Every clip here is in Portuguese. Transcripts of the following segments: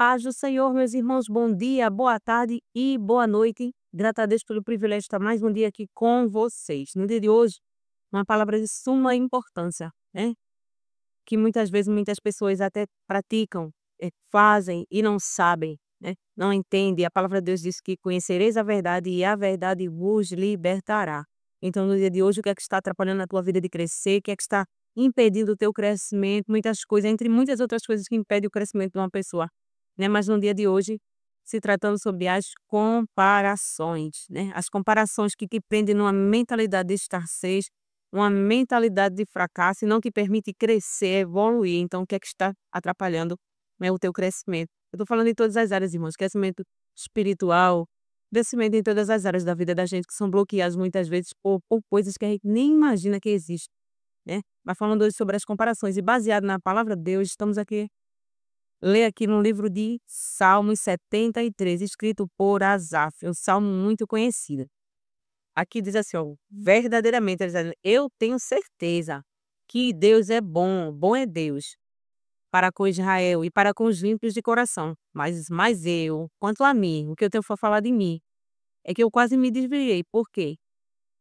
Paz do Senhor, meus irmãos, bom dia, boa tarde e boa noite. Grata a Deus pelo privilégio de estar mais um dia aqui com vocês. No dia de hoje, uma palavra de suma importância, né? Que muitas vezes muitas pessoas até praticam, fazem e não sabem, né? Não entendem. A palavra de Deus diz que conhecereis a verdade e a verdade vos libertará. Então, no dia de hoje, o que é que está atrapalhando a tua vida de crescer? O que é que está impedindo o teu crescimento? Muitas coisas, entre muitas outras coisas que impedem o crescimento de uma pessoa, né? Mas no dia de hoje, se tratando sobre as comparações, né? As comparações que te prendem numa mentalidade de escassez, uma mentalidade de fracasso e não te permite crescer, evoluir. Então, o que é que está atrapalhando, né, o teu crescimento? Eu estou falando em todas as áreas, irmãos, crescimento espiritual, crescimento em todas as áreas da vida da gente que são bloqueados muitas vezes por coisas que a gente nem imagina que existem, né? Mas falando hoje sobre as comparações e baseado na palavra de Deus, estamos aqui ler aqui no livro de Salmos 73, escrito por Asaf, um salmo muito conhecido. Aqui diz assim, ó, verdadeiramente, ele diz, eu tenho certeza que Deus é bom, bom é Deus para com Israel e para com os ímpios de coração. Mas eu, quanto a mim, o que eu tenho para falar de mim, é que eu quase me desviei. Por quê?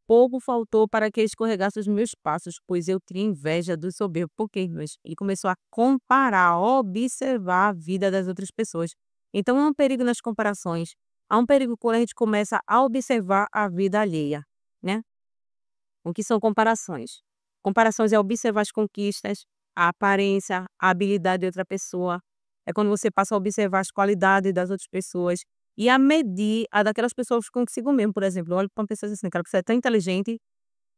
Pouco faltou para que escorregasse os meus passos, pois eu tinha inveja do soberbo. Por quê, irmãos? Ele começou a comparar, a observar a vida das outras pessoas. Então, há um perigo nas comparações. Há um perigo quando a gente começa a observar a vida alheia, né? O que são comparações? Comparações é observar as conquistas, a aparência, a habilidade de outra pessoa. É quando você passa a observar as qualidades das outras pessoas e a medir a daquelas pessoas consigo mesmo. Por exemplo, eu olho para uma pessoa assim, aquela pessoa é tão inteligente,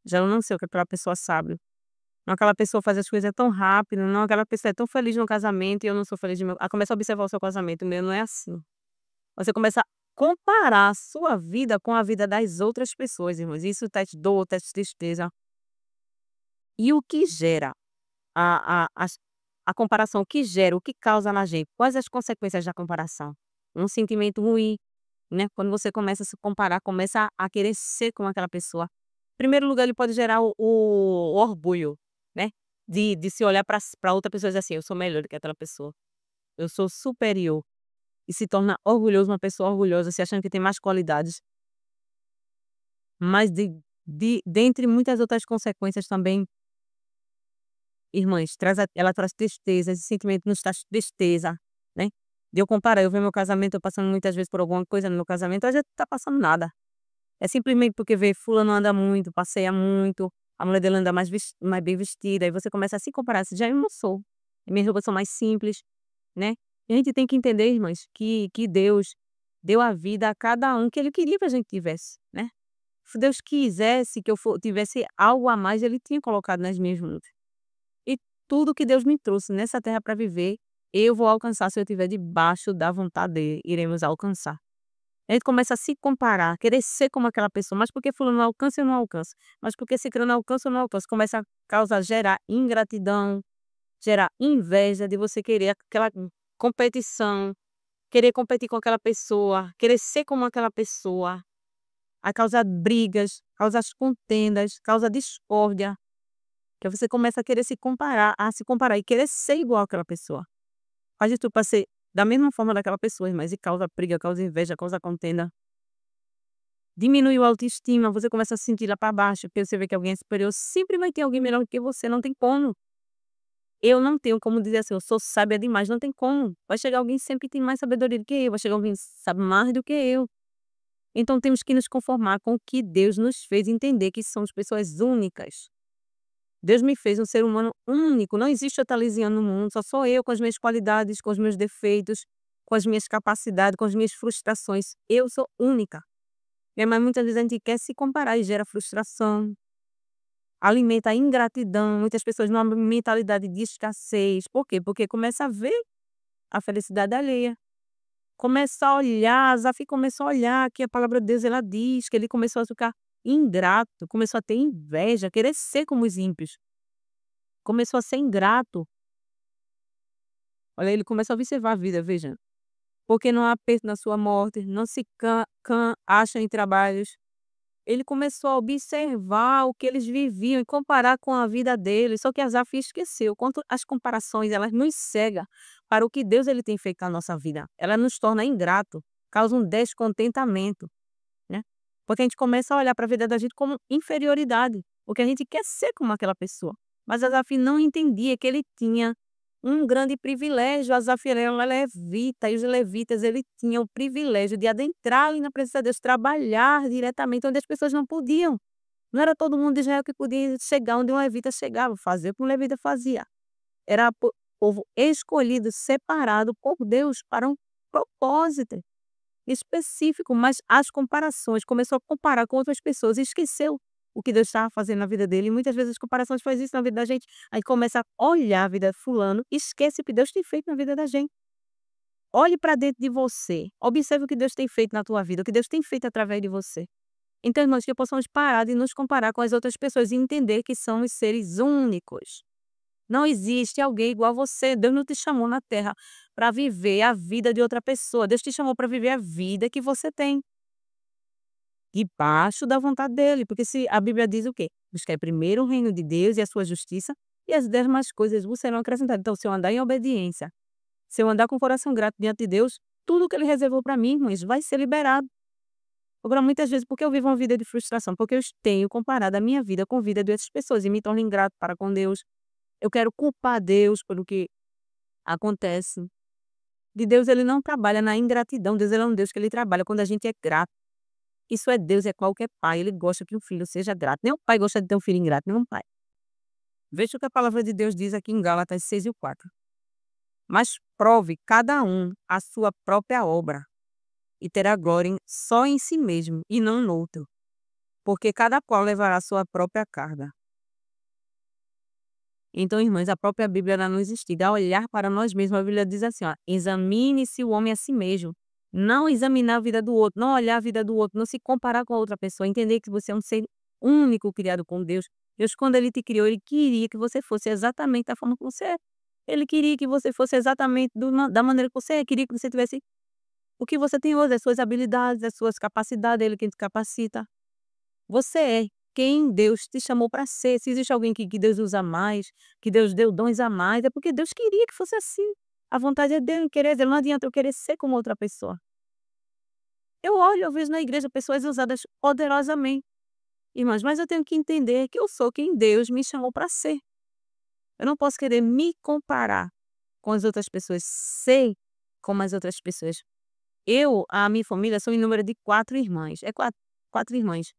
já eu não sei o que aquela pessoa sabe. Não, aquela pessoa faz as coisas tão rápido, não, aquela pessoa é tão feliz no casamento e eu não sou feliz no meu. Aí começa a observar o seu casamento, o meu não é assim. Você começa a comparar a sua vida com a vida das outras pessoas, irmãos. Isso traz dor, traz tristeza. E o que gera a comparação, o que gera, o que causa na gente? Quais as consequências da comparação? Um sentimento ruim, né? Quando você começa a se comparar, começa a querer ser como aquela pessoa. Em primeiro lugar, ele pode gerar o orgulho, né? De se olhar para outra pessoa e dizer assim, eu sou melhor do que aquela pessoa. Eu sou superior. E se torna orgulhoso, uma pessoa orgulhosa, se achando que tem mais qualidades. Mas dentre muitas outras consequências também, irmãs, ela traz tristeza, esse sentimento nos traz tristeza, né. De eu comparar, eu ver meu casamento, eu passando muitas vezes por alguma coisa no meu casamento, a gente não tá passando nada. É simplesmente porque vê fulano anda muito, passeia muito, a mulher dele anda mais bem vestida, aí você começa a se comparar, assim, já eu não sou, minhas roupas são mais simples, né. E a gente tem que entender, irmãs, que Deus deu a vida a cada um que ele queria que a gente tivesse, né. Se Deus quisesse que eu tivesse algo a mais, ele tinha colocado nas minhas mãos. E tudo que Deus me trouxe nessa terra para viver, eu vou alcançar se eu estiver debaixo da vontade dele, iremos alcançar. A gente começa a se comparar, querer ser como aquela pessoa, mas porque fulano não alcança, eu não alcanço. Mas porque ciclano não alcança, eu não alcanço. Começa a causar, gerar ingratidão, gerar inveja de você querer aquela competição, querer competir com aquela pessoa, querer ser como aquela pessoa, a causar brigas, causar contendas, causa discórdia. Que você começa a querer se comparar e querer ser igual àquela pessoa. Faz de tudo pra ser da mesma forma daquela pessoa, mas e causa briga, causa inveja, causa contenda. Diminui a autoestima, você começa a se sentir lá pra baixo, porque você vê que alguém é superior, sempre vai ter alguém melhor do que você, não tem como. Eu não tenho como dizer assim: "Eu sou sábia demais", não tem como. Vai chegar alguém sempre que tem mais sabedoria do que eu, vai chegar alguém que sabe mais do que eu. Então temos que nos conformar com o que Deus nos fez entender que somos pessoas únicas. Deus me fez um ser humano único, não existe outra Lisiane no mundo, só sou eu com as minhas qualidades, com os meus defeitos, com as minhas capacidades, com as minhas frustrações. Eu sou única. Mas muitas vezes a gente quer se comparar e gera frustração, alimenta a ingratidão, muitas pessoas numa mentalidade de escassez. Por quê? Porque começa a ver a felicidade alheia. Começa a olhar, Zaf começou a olhar que a palavra de Deus ela diz que ele começou a ficar ingrato, começou a ter inveja, querer ser como os ímpios. Começou a ser ingrato. Olha, ele começa a observar a vida, veja. Porque não há aperto na sua morte, não se acha em trabalhos. Ele começou a observar o que eles viviam e comparar com a vida deles. Só que Asaf esqueceu. Quanto as comparações, elas nos cegam para o que Deus ele tem feito na nossa vida. Ela nos torna ingrato, causa um descontentamento, né? Porque a gente começa a olhar para a vida da gente como inferioridade, porque a gente quer ser como aquela pessoa. Mas Asaf não entendia que ele tinha um grande privilégio. Asaf era um levita, e os levitas ele tinham o privilégio de adentrar ali na presença de Deus, trabalhar diretamente onde as pessoas não podiam. Não era todo mundo de Israel que podia chegar onde um levita chegava, fazer o que um levita fazia. Era povo escolhido, separado por Deus para um propósito específico, mas as comparações, começou a comparar com outras pessoas e esqueceu o que Deus estava fazendo na vida dele. E muitas vezes as comparações fazem isso na vida da gente. Aí começa a olhar a vida de fulano, esquece o que Deus tem feito na vida da gente. Olhe para dentro de você, observe o que Deus tem feito na tua vida, o que Deus tem feito através de você. Então, irmãos, que possamos parar de nos comparar com as outras pessoas e entender que somos seres únicos. Não existe alguém igual a você. Deus não te chamou na terra para viver a vida de outra pessoa. Deus te chamou para viver a vida que você tem, debaixo da vontade dele. Porque se a Bíblia diz o quê? Buscar primeiro o reino de Deus e a sua justiça, e as demais coisas vos serão acrescentadas. Então, se eu andar em obediência, se eu andar com o coração grato diante de Deus, tudo que ele reservou para mim, irmãos, vai ser liberado. Agora, muitas vezes, porque eu vivo uma vida de frustração? Porque eu tenho comparado a minha vida com a vida de outras pessoas e me torno ingrato para com Deus. Eu quero culpar Deus pelo que acontece. De Deus ele não trabalha na ingratidão. Deus ele é um Deus que ele trabalha quando a gente é grato. Isso é Deus, é qualquer pai. Ele gosta que o filho seja grato. Nenhum pai gosta de ter um filho ingrato, nenhum pai. Veja o que a palavra de Deus diz aqui em Gálatas 6:4. Mas prove cada um a sua própria obra, e terá glória só em si mesmo, e não no outro. Porque cada qual levará a sua própria carga. Então, irmãs, a própria Bíblia ela nos instiga a olhar para nós mesmos. A Bíblia diz assim, ó, examine-se o homem a si mesmo. Não examinar a vida do outro, não olhar a vida do outro, não se comparar com a outra pessoa. Entender que você é um ser único criado com Deus. Deus, quando ele te criou, ele queria que você fosse exatamente da forma que você é. Ele queria que você fosse exatamente da maneira que você é. Queria que você tivesse o que você tem hoje, as suas habilidades, as suas capacidades, ele quem te capacita. Você é quem Deus te chamou para ser. Se existe alguém que Deus usa mais, que Deus deu dons a mais, é porque Deus queria que fosse assim. A vontade é dele querer, não adianta eu querer ser como outra pessoa. Eu olho, eu vejo na igreja pessoas usadas poderosamente, irmãs, mas eu tenho que entender que eu sou quem Deus me chamou para ser. Eu não posso querer me comparar com as outras pessoas, ser como as outras pessoas. A minha família, sou em número de 4 irmãs. É quatro irmãs.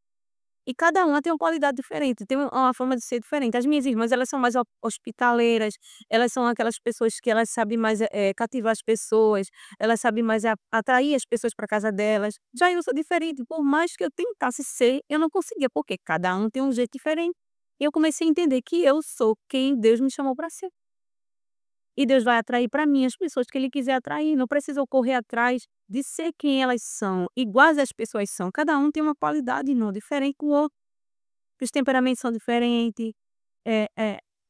E cada uma tem uma qualidade diferente, tem uma forma de ser diferente. As minhas irmãs, elas são mais hospitaleiras, elas são aquelas pessoas que elas sabem mais, cativar as pessoas, elas sabem mais atrair as pessoas para casa delas. Já eu sou diferente, por mais que eu tentasse ser, eu não conseguia, porque cada um tem um jeito diferente. E eu comecei a entender que eu sou quem Deus me chamou para ser. E Deus vai atrair para mim as pessoas que ele quiser atrair, não precisa eu correr atrás de ser quem elas são, iguais as pessoas são. Cada um tem uma qualidade não diferente do outro. Os temperamentos são diferentes,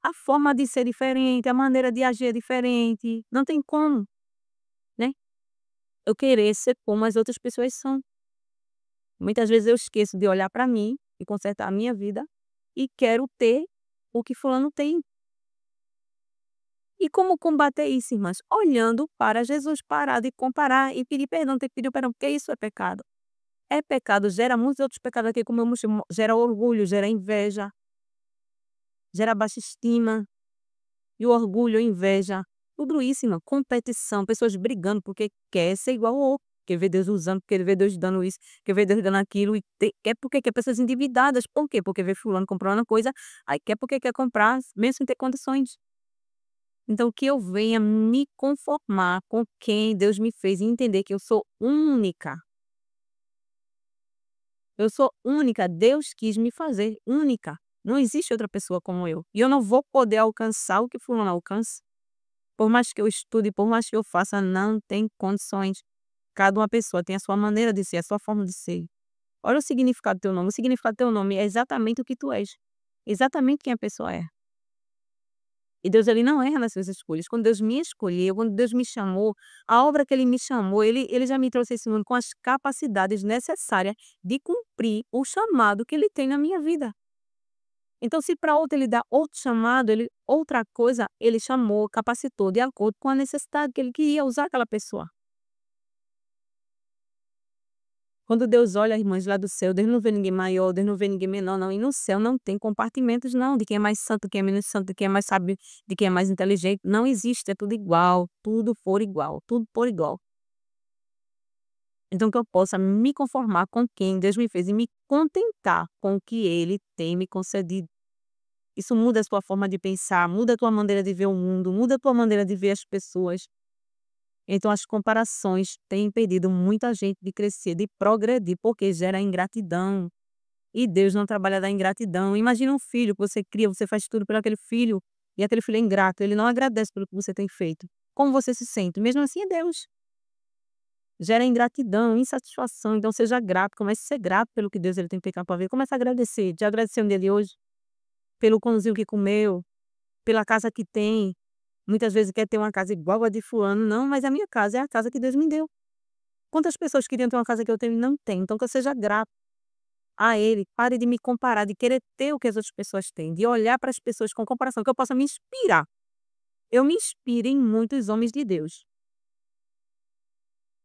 a forma de ser diferente, a maneira de agir é diferente. Não tem como, né, eu querer ser como as outras pessoas são. Muitas vezes eu esqueço de olhar para mim e consertar a minha vida e quero ter o que fulano tem. E como combater isso, irmãs? Olhando para Jesus, parar de comparar e pedir perdão, ter que pedir perdão, porque isso é pecado. É pecado, gera muitos outros pecados aqui, como eu mostrei, gera orgulho, gera inveja, gera baixa estima, e o orgulho, a inveja, tudo isso, irmã, competição, pessoas brigando porque quer ser igual ao outro, quer ver Deus usando, quer ver Deus dando isso, quer ver Deus dando aquilo, e quer porque quer pessoas endividadas, por quê? Porque vê fulano comprando uma coisa, aí quer porque quer comprar, mesmo sem ter condições. Então, que eu venha me conformar com quem Deus me fez e entender que eu sou única. Eu sou única, Deus quis me fazer única. Não existe outra pessoa como eu. E eu não vou poder alcançar o que fulano alcança. Por mais que eu estude, por mais que eu faça, não tem condições. Cada uma pessoa tem a sua maneira de ser, a sua forma de ser. Olha o significado do teu nome. O significado do teu nome é exatamente o que tu és. Exatamente quem a pessoa é. E Deus ele não erra nas suas escolhas. Quando Deus me escolheu, quando Deus me chamou, a obra que ele me chamou, ele já me trouxe esse mundo com as capacidades necessárias de cumprir o chamado que ele tem na minha vida. Então, se para outra ele dá outro chamado, outra coisa, ele chamou, capacitou de acordo com a necessidade que ele queria usar aquela pessoa. Quando Deus olha, irmãs, lá do céu, Deus não vê ninguém maior, Deus não vê ninguém menor, não. E no céu não tem compartimentos, não, de quem é mais santo, de quem é menos santo, de quem é mais sábio, de quem é mais inteligente. Não existe, é tudo igual, tudo por igual, tudo por igual. Então, que eu possa me conformar com quem Deus me fez e me contentar com o que Ele tem me concedido. Isso muda a sua forma de pensar, muda a tua maneira de ver o mundo, muda a tua maneira de ver as pessoas. Então, as comparações têm impedido muita gente de crescer, de progredir, porque gera ingratidão. E Deus não trabalha da ingratidão. Imagina um filho que você cria, você faz tudo por aquele filho, e aquele filho é ingrato, ele não agradece pelo que você tem feito. Como você se sente? Mesmo assim é Deus. Gera ingratidão, insatisfação. Então, seja grato, comece a ser grato pelo que Deus ele tem feito na tua vida. Comece a agradecer. Já agradeceu um dia de hoje? Pelo pãozinho que comeu, pela casa que tem. Muitas vezes quer ter uma casa igual a de fulano. Não, mas a minha casa é a casa que Deus me deu. Quantas pessoas queriam ter uma casa que eu tenho e não tem? Então, que eu seja grato a Ele. Pare de me comparar, de querer ter o que as outras pessoas têm, de olhar para as pessoas com comparação, que eu possa me inspirar. Eu me inspiro em muitos homens de Deus.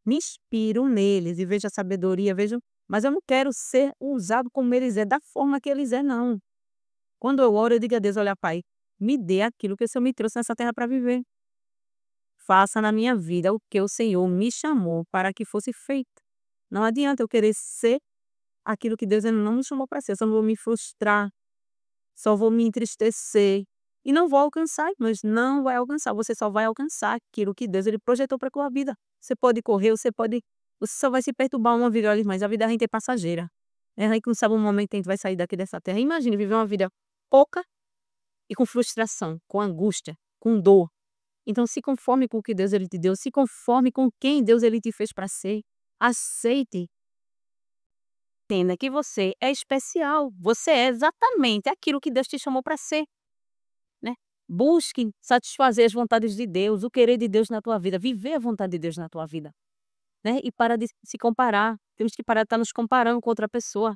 Me inspiro neles e vejo a sabedoria, vejo, mas eu não quero ser usado como eles é, da forma que eles é, não. Quando eu oro, eu digo a Deus: olha, Pai, me dê aquilo que o Senhor me trouxe nessa terra para viver. Faça na minha vida o que o Senhor me chamou para que fosse feito. Não adianta eu querer ser aquilo que Deus ainda não me chamou para ser. Eu só vou me frustrar, só vou me entristecer e não vou alcançar, mas não vai alcançar. Você só vai alcançar aquilo que Deus ele projetou para a tua vida. Você pode correr, você só vai se perturbar uma vida, olha, mas a vida a gente é passageira. A gente não sabe o momento que a gente vai sair daqui dessa terra. Imagine viver uma vida pouca e com frustração, com angústia, com dor. Então, se conforme com o que Deus ele te deu, se conforme com quem Deus ele te fez para ser. Aceite. Entenda que você é especial. Você é exatamente aquilo que Deus te chamou para ser, né? Busque satisfazer as vontades de Deus, o querer de Deus na tua vida, viver a vontade de Deus na tua vida, né? E para de se comparar. Temos que parar de estar nos comparando com outra pessoa,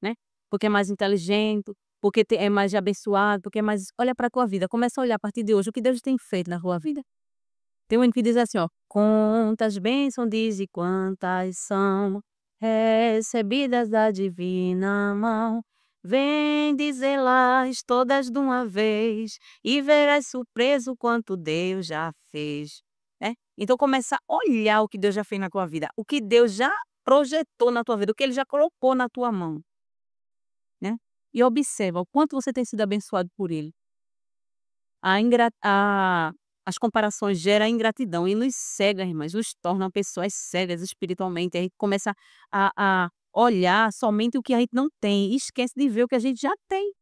né? Porque é mais inteligente, porque é mais abençoado, porque é mais. Olha para a tua vida, começa a olhar a partir de hoje o que Deus tem feito na tua vida. Tem um hino que diz assim, ó: quantas bênçãos diz e quantas são recebidas da divina mão. Vem dizê-las todas de uma vez e verás surpreso quanto Deus já fez, né? Então começa a olhar o que Deus já fez na tua vida, o que Deus já projetou na tua vida, o que Ele já colocou na tua mão, né? E observa o quanto você tem sido abençoado por Ele. As comparações geram ingratidão e nos cega, irmãs, nos tornam pessoas cegas espiritualmente. A gente começa a olhar somente o que a gente não tem e esquece de ver o que a gente já tem.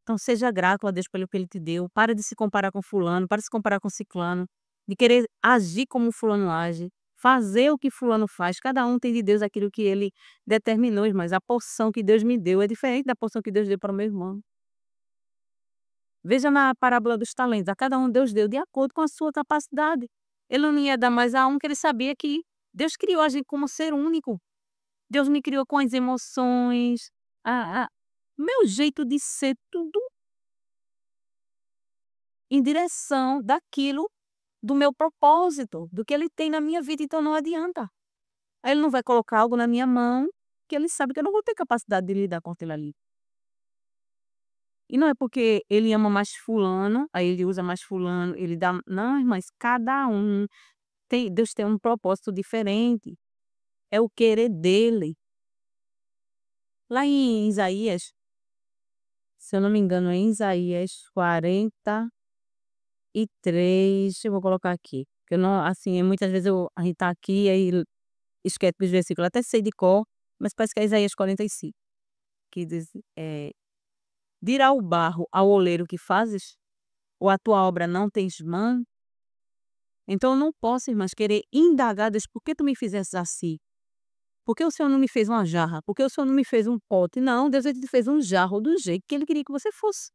Então seja grato a Deus pelo que Ele te deu. Para de se comparar com fulano, para de se comparar com ciclano, de querer agir como fulano age, fazer o que fulano faz. Cada um tem de Deus aquilo que Ele determinou, irmãs. A porção que Deus me deu é diferente da porção que Deus deu para o meu irmão. Veja na parábola dos talentos, a cada um Deus deu de acordo com a sua capacidade. Ele não ia dar mais a um que ele sabia que Deus criou a gente como ser único. Deus me criou com as emoções, a meu jeito de ser, tudo em direção daquilo, do meu propósito, do que Ele tem na minha vida, então não adianta. Aí Ele não vai colocar algo na minha mão que Ele sabe que eu não vou ter capacidade de lidar com aquilo ali. E não é porque ele ama mais fulano, aí ele usa mais fulano, ele dá não, mas cada um Deus tem um propósito diferente, é o querer dele. Lá em Isaías, se eu não me engano, é em Isaías 43, eu vou colocar aqui, porque eu não assim, muitas vezes a gente tá aqui, aí esquece dos versículos, até sei de cor, mas parece que é Isaías 45, que diz, dirá o barro ao oleiro: que fazes? Ou a tua obra não tens mão? Então eu não posso, irmãs, querer indagar Deus: por que tu me fizeste assim? Por que o Senhor não me fez uma jarra? Por que o Senhor não me fez um pote? Não, Deus ele te fez um jarro do jeito que Ele queria que você fosse,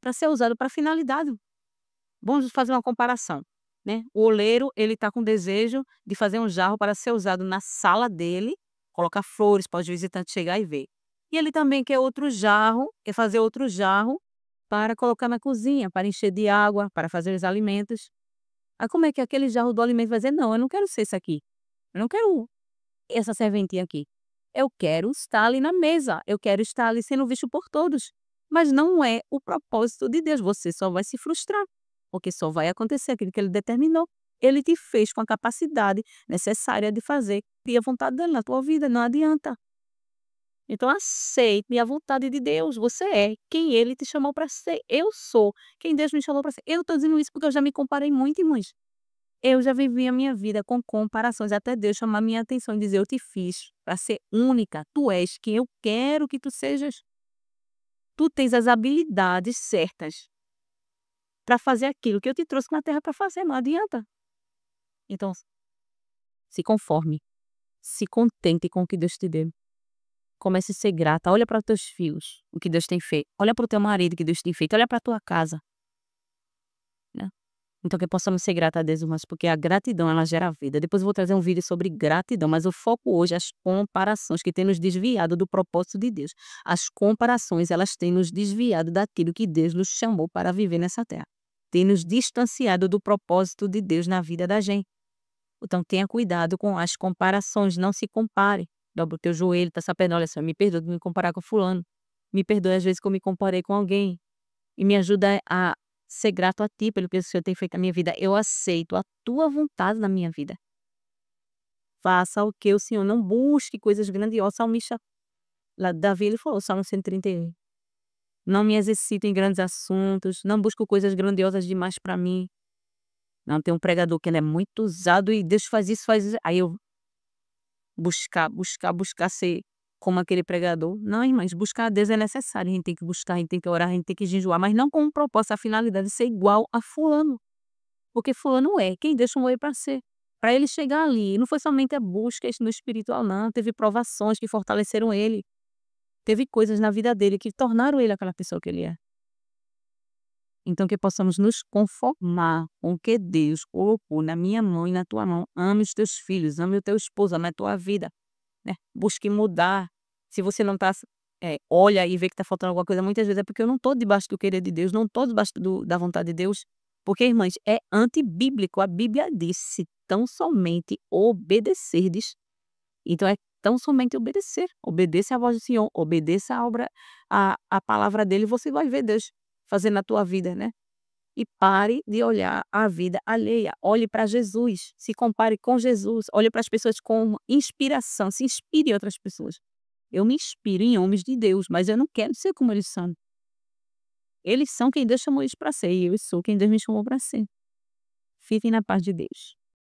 para ser usado para finalidade. Vamos fazer uma comparação, né? O oleiro, ele está com desejo de fazer um jarro para ser usado na sala dele, colocar flores para os visitantes chegar e ver. E ele também quer outro jarro, quer fazer outro jarro para colocar na cozinha, para encher de água, para fazer os alimentos. Aí como é que aquele jarro do alimento vai dizer: "Não, eu não quero ser isso aqui. Eu não quero essa serventinha aqui. Eu quero estar ali na mesa, eu quero estar ali sendo visto por todos". Mas não é o propósito de Deus, você só vai se frustrar, porque só vai acontecer aquilo que ele determinou. Ele te fez com a capacidade necessária de fazer e a vontade dele na tua vida, não adianta. Então aceite a vontade de Deus, você é quem ele te chamou para ser, eu sou quem Deus me chamou para ser. Eu estou dizendo isso porque eu já me comparei muito, irmãs. Eu já vivi a minha vida com comparações, até Deus chamar minha atenção e dizer: "Eu te fiz para ser única, tu és quem eu quero que tu sejas. Tu tens as habilidades certas para fazer aquilo que eu te trouxe na terra para fazer, não adianta". Então, se conforme, se contente com o que Deus te deu. Comece a ser grata, olha para os teus filhos, o que Deus tem feito. Olha para o teu marido, o que Deus tem feito. Olha para a tua casa, né. Então que possamos ser grata a Deus, irmãos, porque a gratidão ela gera vida. Depois eu vou trazer um vídeo sobre gratidão, mas o foco hoje é as comparações que têm nos desviado do propósito de Deus. As comparações, elas têm nos desviado daquilo que Deus nos chamou para viver nessa terra. Tem nos distanciado do propósito de Deus na vida da gente. Então tenha cuidado com as comparações, não se compare. Dobra o teu joelho, tá sabendo, olha só, me perdoa de me comparar com fulano. Me perdoe às vezes que eu me comparei com alguém. E me ajuda a ser grato a ti pelo que o Senhor tem feito na minha vida. Eu aceito a tua vontade na minha vida. Faça o que o Senhor, não busque coisas grandiosas. O salmista, lá, Davi, ele falou, Salmo 131. Não me exercito em grandes assuntos, não busco coisas grandiosas demais para mim. Não, tem um pregador que ele é muito usado e Deus faz isso, faz isso. Aí eu buscar ser como aquele pregador. Não, irmãs, buscar a Deus é necessário, a gente tem que buscar, a gente tem que orar, a gente tem que jejuar, mas não com um propósito, a finalidade de ser igual a fulano, porque fulano é quem Deus chamou ele para ser. Para ele chegar ali, não foi somente a busca no espiritual não, teve provações que fortaleceram ele, teve coisas na vida dele que tornaram ele aquela pessoa que ele é. Então que possamos nos conformar com o que Deus colocou na minha mão e na tua mão. Ame os teus filhos, ame o teu esposo, ame a tua vida, né. Busque mudar. Se você não está, olha e vê que está faltando alguma coisa, muitas vezes é porque eu não estou debaixo do querer de Deus, não estou debaixo da vontade de Deus. Porque, irmãs, é antibíblico. A Bíblia diz: "Se tão somente obedecerdes", então é tão somente obedecer. Obedeça à voz do Senhor, obedeça a obra, a palavra dele, e você vai ver Deus fazer na tua vida, né. E pare de olhar a vida alheia, olhe para Jesus, se compare com Jesus, olhe para as pessoas com inspiração, se inspire em outras pessoas. Eu me inspiro em homens de Deus, mas eu não quero ser como eles são. Eles são quem Deus chamou eles para ser e eu sou quem Deus me chamou para ser. Fiquem na paz de Deus.